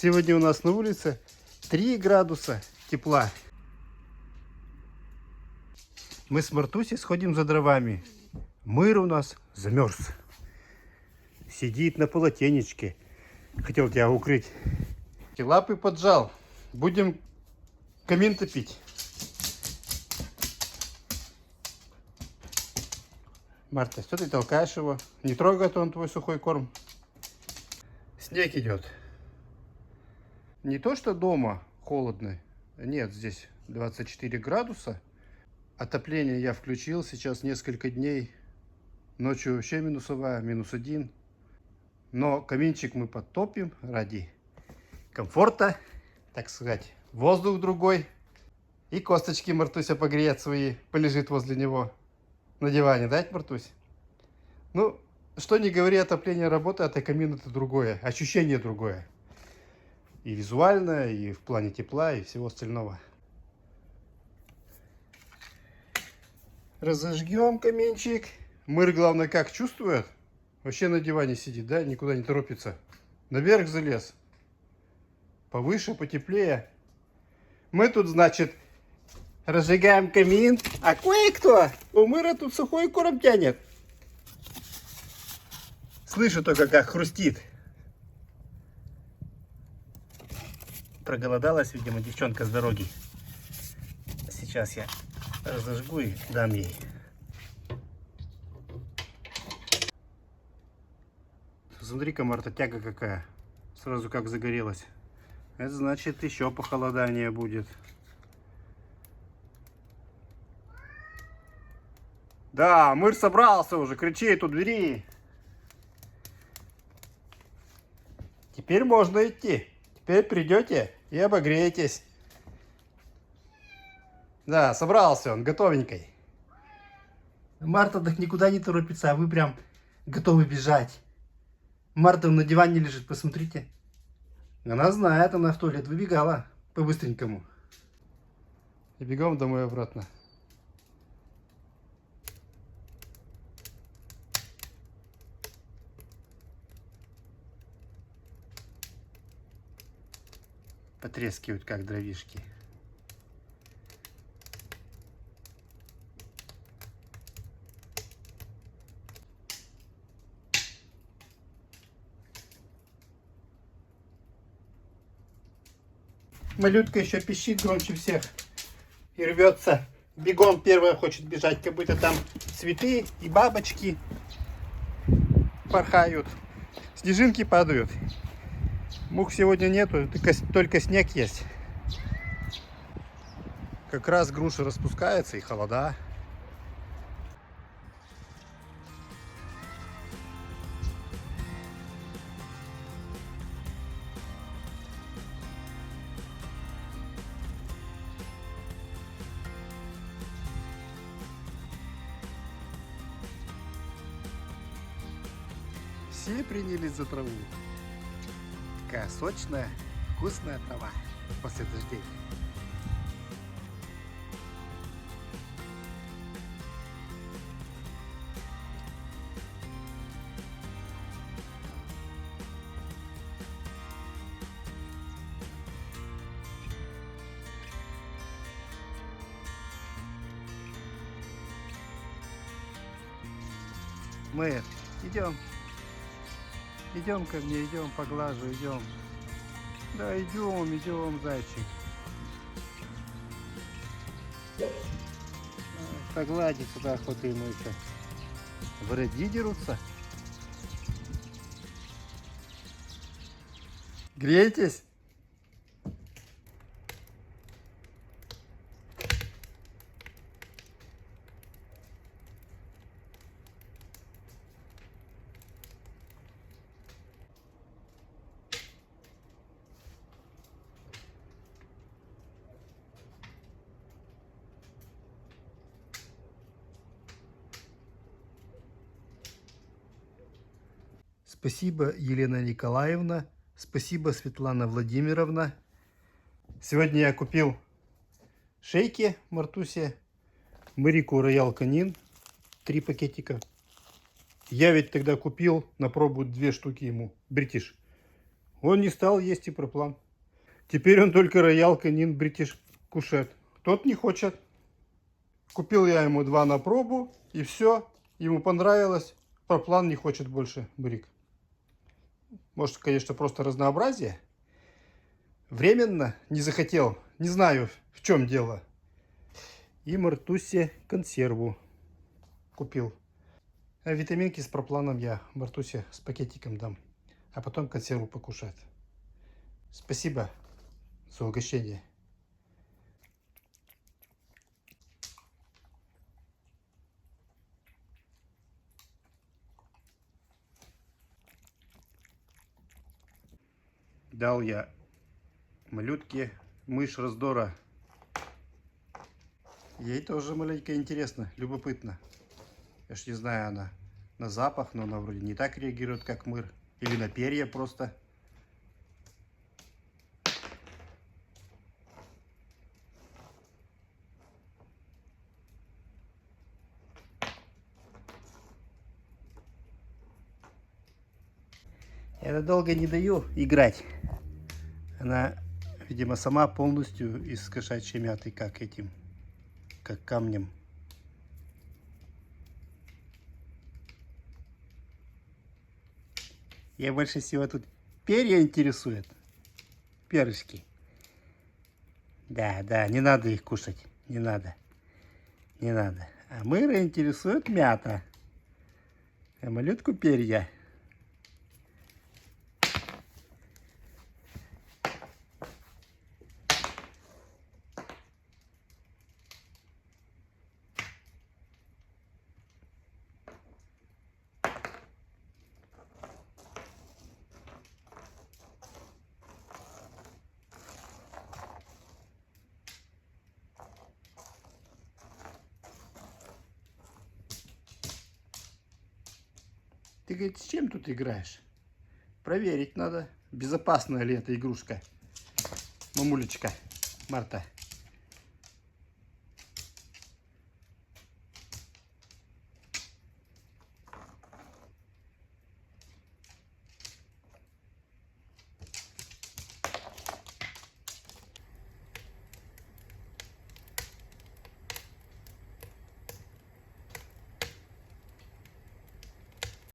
Сегодня у нас на улице 3 градуса тепла. Мы с Мартусей сходим за дровами. Мыр у нас замерз. Сидит на полотенечке. Хотел тебя укрыть. Лапы поджал. Будем камин топить. Марта, что ты толкаешь его? Не трогает он твой сухой корм. Снег идет. Не то, что дома холодно. Нет, здесь 24 градуса. Отопление я включил сейчас несколько дней. Ночью вообще минусовая, -1. Но каминчик мы подтопим ради комфорта, так сказать. Воздух другой. И косточки Мартуся погреет свои, полежит возле него на диване, да, Мартусь? Ну, что не говори, отопление работает, а камин это другое, ощущение другое. И визуально, и в плане тепла, и всего остального. Разожгем каминчик. Мыр, главное, как чувствует. Вообще на диване сидит, да, никуда не торопится. Наверх залез. Повыше, потеплее. Мы тут, значит, разжигаем камин. А кое-кто у Мыра тут сухой корм тянет. Слышу только, как хрустит. Проголодалась, видимо, девчонка с дороги. Сейчас я разожгу и дам ей. Смотри-ка, Марта, тяга какая. Сразу как загорелась. Это значит, еще похолодание будет. Да, Мыр собрался уже, кричит у двери. Теперь можно идти. Теперь придете и обогреетесь. Да, собрался он, готовенький. Марта так никуда не торопится, а вы прям готовы бежать. Марта на диване лежит, посмотрите. Она знает, она в туалет выбегала по-быстренькому. И бегом домой обратно. Потрескивают, как дровишки. Малютка еще пищит громче всех и рвется. Бегом первая хочет бежать, как будто там цветы и бабочки порхают. Снежинки падают. Мух сегодня нету, только снег есть. Как раз груша распускается и холода. Все принялись за траву. Такая сочная, вкусная трава после дождей. Мы идем. Идем ко мне, идем, поглажу, идем. Да, идем, зайчик. Погладить сюда охота ему еще. Враги дерутся. Греетесь? Спасибо, Елена Николаевна. Спасибо, Светлана Владимировна. Сегодня я купил шейки Мартусе, Мэрику Роял Канин, 3 пакетика. Я ведь тогда купил на пробу 2 штуки ему, Бритиш. Он не стал есть и проплан. Теперь он только роял канин бритиш кушет. Тот не хочет. Купил я ему 2 на пробу, и все. Ему понравилось. Проплан не хочет больше брик. Может, конечно, просто разнообразие. Временно не захотел. Не знаю, в чем дело. И Мартусе консерву купил. А витаминки с пропланом я Мартусе с пакетиком дам. А потом консерву покушать. Спасибо за угощение. Дал я малютке мышь раздора. Ей тоже маленько интересно, любопытно. Я ж не знаю, она на запах, но она вроде не так реагирует, как мыр. Или на перья просто. Я долго не даю играть. Она, видимо, сама полностью из кошачьей мяты, как этим, как камнем. Я больше всего тут перья интересует. Перышки. Да, да, не надо их кушать. Не надо. Не надо. А мыра интересует мята. А малютку перья. Ты, говорит, с чем тут играешь? Проверить надо, безопасная ли эта игрушка. Мамулечка, Марта.